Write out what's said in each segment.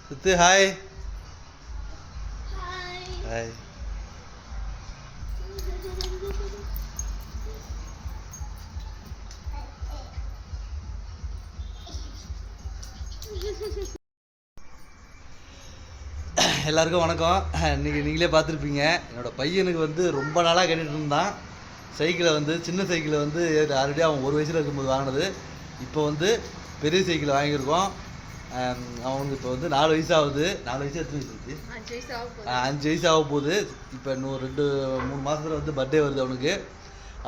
சித்து hi. Hi. எல்லாருக்கும் வணக்கம். இன்றைக்கி நீங்களே பார்த்துருப்பீங்க, என்னோடய பையனுக்கு வந்து ரொம்ப நாளாக கேட்டுட்டு இருந்தான். சைக்கிளை வந்து சின்ன சைக்கிளை வந்து ஆல்ரெடி அவன் ஒரு வயசில் இருக்கும்போது வாங்கினது. இப்போ வந்து பெரிய சைக்கிள் வாங்கியிருக்கோம். அவனுக்கு இப்போ வந்து 4 வயசு ஆகுது. 4 வயசு எத்தனை வயசு இருக்குது? 5 வயசு ஆக போகுது. இப்போ இன்னும் 2-3 மாதத்தில் வந்து பர்த்டே வருது அவனுக்கு.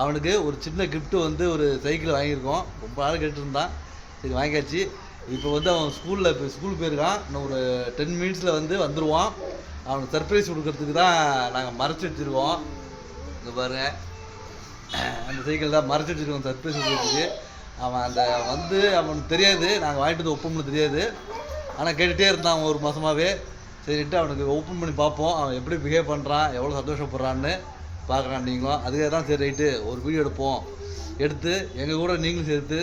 அவனுக்கு ஒரு சின்ன கிஃப்ட்டு வந்து ஒரு சைக்கிள் வாங்கியிருக்கோம். ரொம்ப நாள் கேட்டுருந்தான், சரி வாங்கியாச்சு. இப்போ வந்து அவன் ஸ்கூலுக்கு போயிருக்கான். இன்னும் ஒரு 10 மினிட்ஸில் வந்து வந்துடுவான். அவனுக்கு சர்ப்ரைஸ் கொடுக்கறதுக்கு தான் நாங்கள் மறைச்சி வச்சுருக்கோம். இங்கே பாருங்கள், அந்த சைக்கிள் தான் மறைச்சி வச்சுருக்கோம் சர்ப்ரைஸ் கொடுக்கறதுக்கு. அவன் அவனுக்கு தெரியாது, நாங்கள் வாங்கிட்டு வந்து ஓப்பன் பண்ண தெரியாது. ஆனால் கேட்டுகிட்டே இருந்தான் அவன் ஒரு மாதமாகவே. சரின்ட்டு அவனுக்கு ஓப்பன் பண்ணி பார்ப்போம், அவன் எப்படி பிஹேவ் பண்ணுறான், எவ்வளோ சந்தோஷப்படுறான்னு பார்க்குறான். நீங்களும் அதுக்காக தான் சரி ரைட்டு ஒரு வீடியோ எடுத்து எங்கள் கூட நீங்களும் சேர்த்து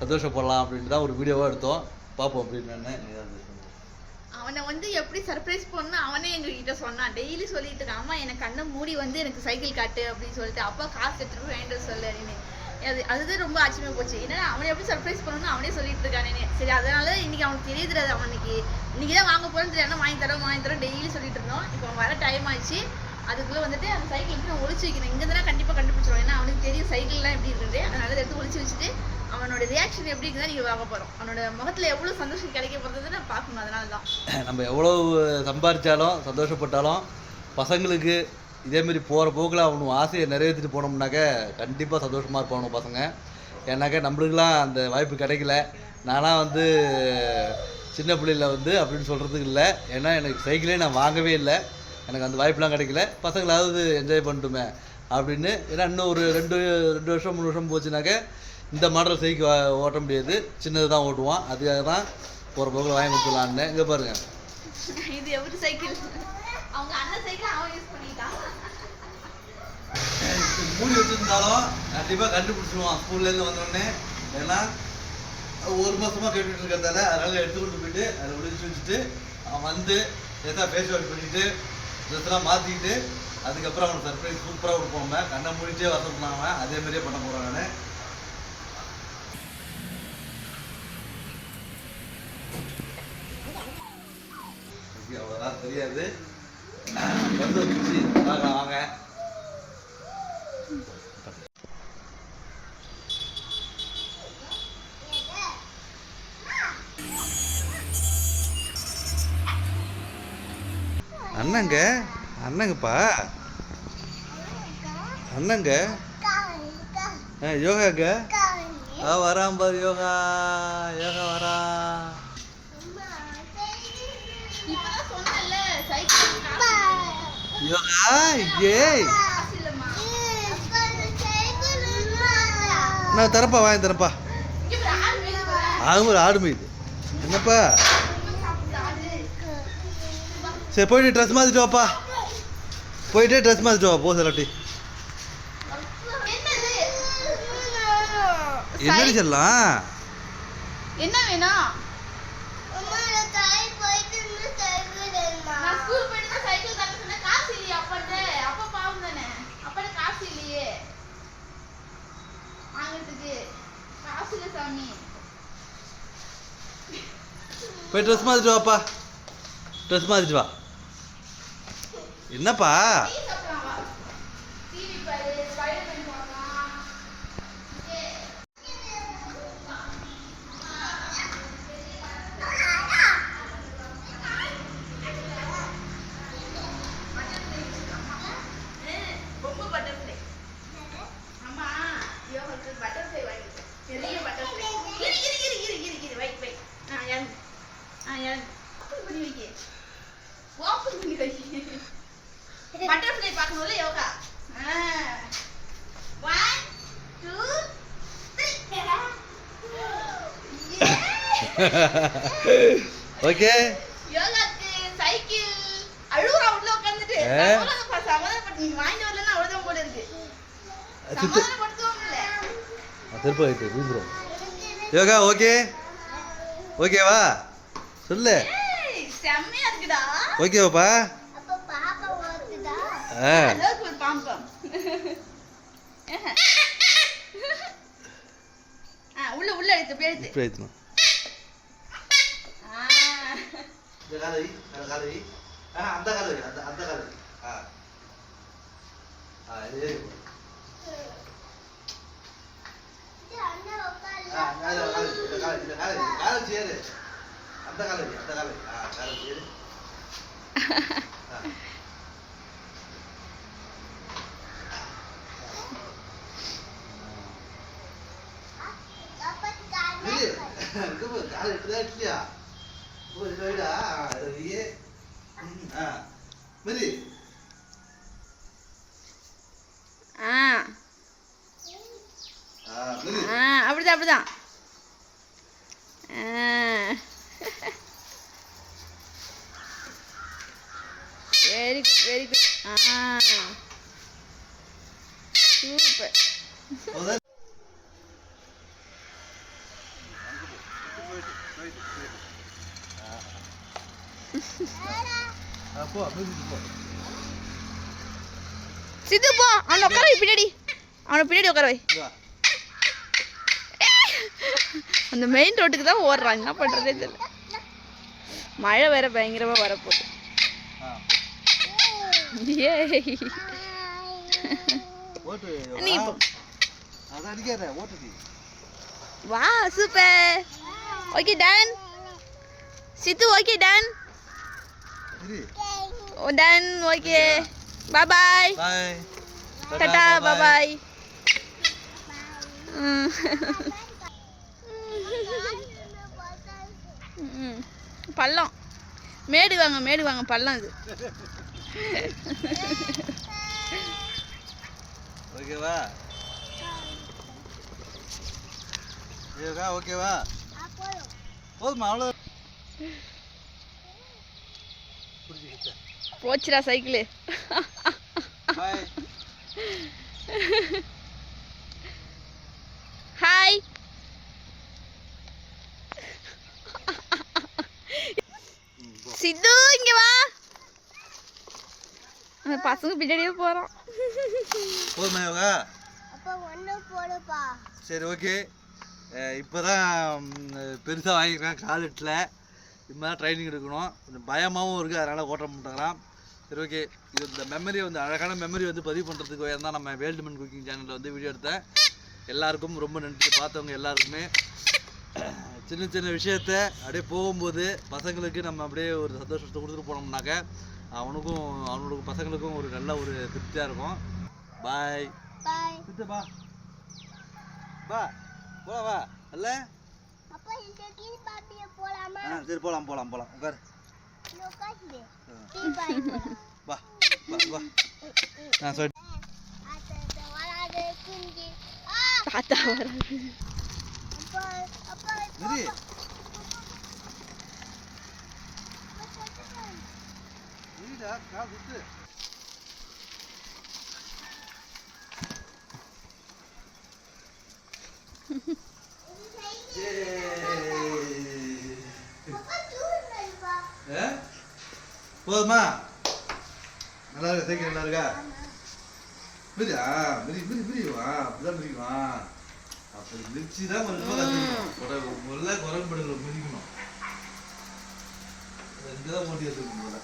சந்தோஷப்படலாம் அப்படின்ட்டு தான் ஒரு வீடியோவாக எடுத்தோம். பார்ப்போம் அப்படின்னு. அவனை வந்து எப்படி சர்ப்ரைஸ் பண்ணணும் அவனே எங்ககிட்ட சொன்னான். டெய்லி சொல்லிட்டு இருக்கான், அம்மா எனக்கு கண்ணை மூடி வந்து எனக்கு சைக்கிள் காட்டு அப்படின்னு சொல்லிட்டு, அப்பா காசு எடுத்துட்டு வேண்டு சொல்லு அப்படின்னு. அதுதான் ரொம்ப ஆச்சரியமா போச்சு. ஏன்னா அவனை எப்படி சர்ப்ரைஸ் பண்ணணும்னு அவனே சொல்லிட்டு இருக்கானே. சரி, அதனால இன்னைக்கு அவனுக்கு தெரியுது, அவனுக்கு இன்னைக்கு தான் வாங்க போறேன்னு தெரியாது, வாங்கி தரோம் டெய்லி சொல்லிட்டு இருந்தோம். இப்போ அவன் வர டைம் ஆயிடுச்சு. அதுக்குள்ளே வந்துட்டு அந்த சைக்கிள் எப்படி நான் ஒழிச்சு வைக்கணும். இங்கே தான் கண்டிப்பாக கண்டுபிடிச்சிருவோம். ஏன்னா அவனுக்கு தெரியும் சைக்கிள்லாம் எப்படி இருக்குது. அதனால அதை எடுத்து ஒழிச்சு வச்சுட்டு அவனோட ரியாக்ஷன் எப்படி இருக்குதான் நீங்கள் வாங்க போகிறோம். அவனோட முகத்தில் எவ்வளோ சந்தோஷம் கிடைக்க போகிறது நான் பார்க்கணும். அதனால தான் நம்ம எவ்வளோ சம்பாதிச்சாலும் சந்தோஷப்பட்டாலும் பசங்களுக்கு இதேமாரி போகிற போக்கில் அவனு ஆசையை நிறைவேற்றிட்டு போனோம்னாக்க கண்டிப்பாக சந்தோஷமாக இருப்பானு பசங்க. ஏன்னாக்கா நம்மளுக்கெலாம் அந்த வாய்ப்பு கிடைக்கல. நானாக வந்து சின்ன பிள்ளையில் வந்து அப்படின்னு சொல்கிறதுக்கு இல்லை. ஏன்னா எனக்கு சைக்கிளே நான் வாங்கவே இல்லை, எனக்கு அந்த வாய்ப்புலாம் கிடைக்கல. பசங்களாவது என்ஜாய் பண்ணிட்டுமே அப்படின்னு. ஏன்னா இன்னும் ஒரு 2 வருஷம் 3 வருஷம் போச்சுனாக்க இந்த மாடல் சைக்கிள் ஓட்ட முடியாது, சின்னது தான் ஓட்டுவான். அதுக்காக தான் போகிற போக்கில் வாங்கி கொடுத்துலான்னு. இங்கே பாருங்கள், இது எப்படி சைக்கிள் அவங்க அண்ணன் சைக்கிள் அவன் யூஸ் பண்ணிட்டான். மூடி வச்சுருந்தாலும் கண்டிப்பாக கண்டுபிடிச்சிடுவான் ஸ்கூல்லேருந்து வந்தோடனே. ஏன்னா ஒரு மாதமாக கேட்டுட்டு இருக்கிறதால அதனால் எடுத்துக்கொண்டு போயிட்டு அதை ஒழிச்சு வச்சுட்டு அவன் வந்து எதாவது ஃபேஸ் வாஷ் பண்ணிவிட்டு ட்ரெஸ்லாம் மாற்றிக்கிட்டு அதுக்கப்புறம் அவனுக்கு சர்ப்ரைஸ் சூப்பராக கொடுப்போம். கண்ணை மூடிட்டே வர சொன்னாங்க, அதேமாதிரியே பண்ண போகிறான். நான் அவ்வளோதான் தெரியாது. வந்து வாங்க அண்ணங்கப்பா அண்ணங்க யோகாங்க வரான் பாரு. யோகா வரா. யோகா ஏய் நான் தரப்பா, வாங்கி தரப்பா. ஒரு ஆடு மீது என்னப்பா. சரி போயிட்டு ட்ரெஸ் மாற்றிட்டு வாப்பா, போயிட்டு ட்ரெஸ் மாற்றிட்டு வா. போ சொல்லி என்னடி சொல்லலாம். என்ன வேணும்? போய் ட்ரெஸ் மாற்றிட்டு வாப்பா, ட்ரெஸ் மாற்றிட்டு வா. என்னப்பா பட்டர்ஃப்ளை பார்க்கணும்ல யோகா. 1 2 3 ஓகே. யோகாக்கு சைக்கிள் அழுவுறா உள்ள உட்கார்ந்துட்டு. சமாதானப்பட்டு நீங்க வாங்கிட்டு வரலன்னா அவ்வளவுதான் போல இருக்கு. சமாதானப்படுத்துவோம்ல. திருப்ப வைத்து வீந்துரும். யோகா ஓகே ஓகேவா சொல்லு. செம்மையா இருக்குடா. ஓகேவாப்பா? அப்ப பாப்பா ஓடுதா? ஆ அளவுக்கு ஒரு பாம்பம். உள்ள எடுத்து இப்படி எடுத்து. இப்படி எடுத்துணும். ஆ. இந்த காலை அந்த காலை அந்த காலை ஆ ஆ இது காலை சேரு அந்த காலை ஆ காலை சேரு காலை எடுத்துதா இல்லையா ஒரு வைடா ஏ ஆ மதி ஆ மதி அப்படிதான் அப்படிதான். Very good very good. Super. அப்போ போ சித்து போ, அவனை உட்கார வை பின்னாடி, அவனை பின்னாடி உட்கார வை. அந்த மெயின் ரோட்டுக்கு தான் ஓடுறாங்க, என்ன பண்றதே தெரியல. மழை வேற பயங்கரமா வரப்போகுது. நீ வா super. Okay done Sidhu. Okay done done. Okay bye bye bye tata bye bye. பள்ளம் மேடு வாங்க பள்ளம் இது. ஓகேவா? ஓகேவா? போதுமா? அவ்வளோ போச்சுடா சைக்கிள். ஹாய். சித்து இங்க வா. அந்த பசங்க பின்னாடியே போறோம். போதுமா யோகா? அப்பா ஒண்ணு போடுப்பா. சரி ஓகே. இப்போதான் பெருசாக வாங்கியிருக்கேன் காலெட்டில். இது மாதிரி ட்ரைனிங் எடுக்கணும். கொஞ்சம் பயமாகவும் இருக்குது, அதனால் ஓட்ட மாட்டேங்கிறான். சரி ஓகே. இது இந்த மெமரியை வந்து அழகான மெமரி வந்து பதிவு பண்ணுறதுக்கு தான் நம்ம வேல்டுமன் குக்கிங் சேனலில் வந்து வீடியோ எடுத்தேன். எல்லாருக்கும் ரொம்ப நன்றி. பார்த்தவங்க எல்லாருக்குமே சின்ன சின்ன விஷயத்த அப்படியே போகும்போது பசங்களுக்கு நம்ம அப்படியே ஒரு சந்தோஷத்தை கொடுத்துட்டு போனோம்னாக்க அவனோட பசங்களுக்கும் ஒரு நல்ல ஒரு திருப்தியாக இருக்கும். பாய் பாய். பா பா போலாம் வா அல்ல. அப்பா இந்த கீழ் பாப்பிய போலாமா? சரி போலாம் உட்கார். வா வா வா. சொல்லி தாத்தா வராது. காசு போதுமா? நல்லா இருக்கா சைக்கிள்? நல்லா இருக்கா? புரியுதா? புரியுவா? அப்படிதான் புரியுமா? அப்படி மிதிச்சுதான் முதல்ல குரல்படுகளை மிதிக்கணும். இங்கதான் ஓட்டி எடுத்துக்கணும் போல.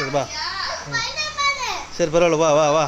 சரி வா. சரி பரவாயில்ல வா வா வா.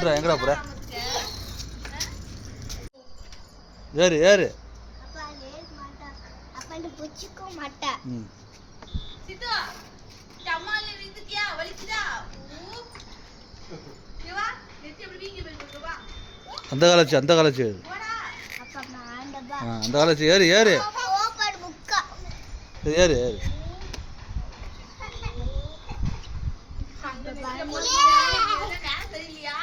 விட்றா எங்கடா போற ஏறு ஏறு ம் சித்து டமால விந்துட்டியா வலிக்குதா ஏவா நெத்தி அப்படி வீங்கி போயிருக்கு வா அந்த காலச்சு போடா அந்த காலச்சு ஏறு ஏறு ஏறு ஏறு சரியில்லையா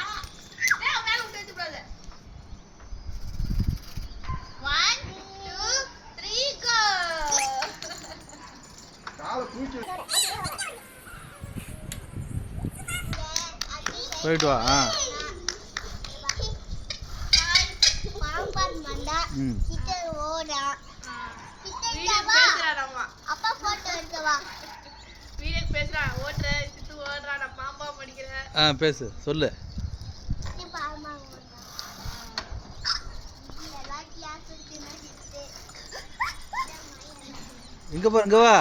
மேல விட்டு வச்சு போடாத 1 2 3 go போயிட்டு வா ம் வீடியோ பேசுறா ஓட்டுற சித்து ஓடுறா நான் பாம்பா படிக்கிறேன் பேசு சொல்லு இங்க வா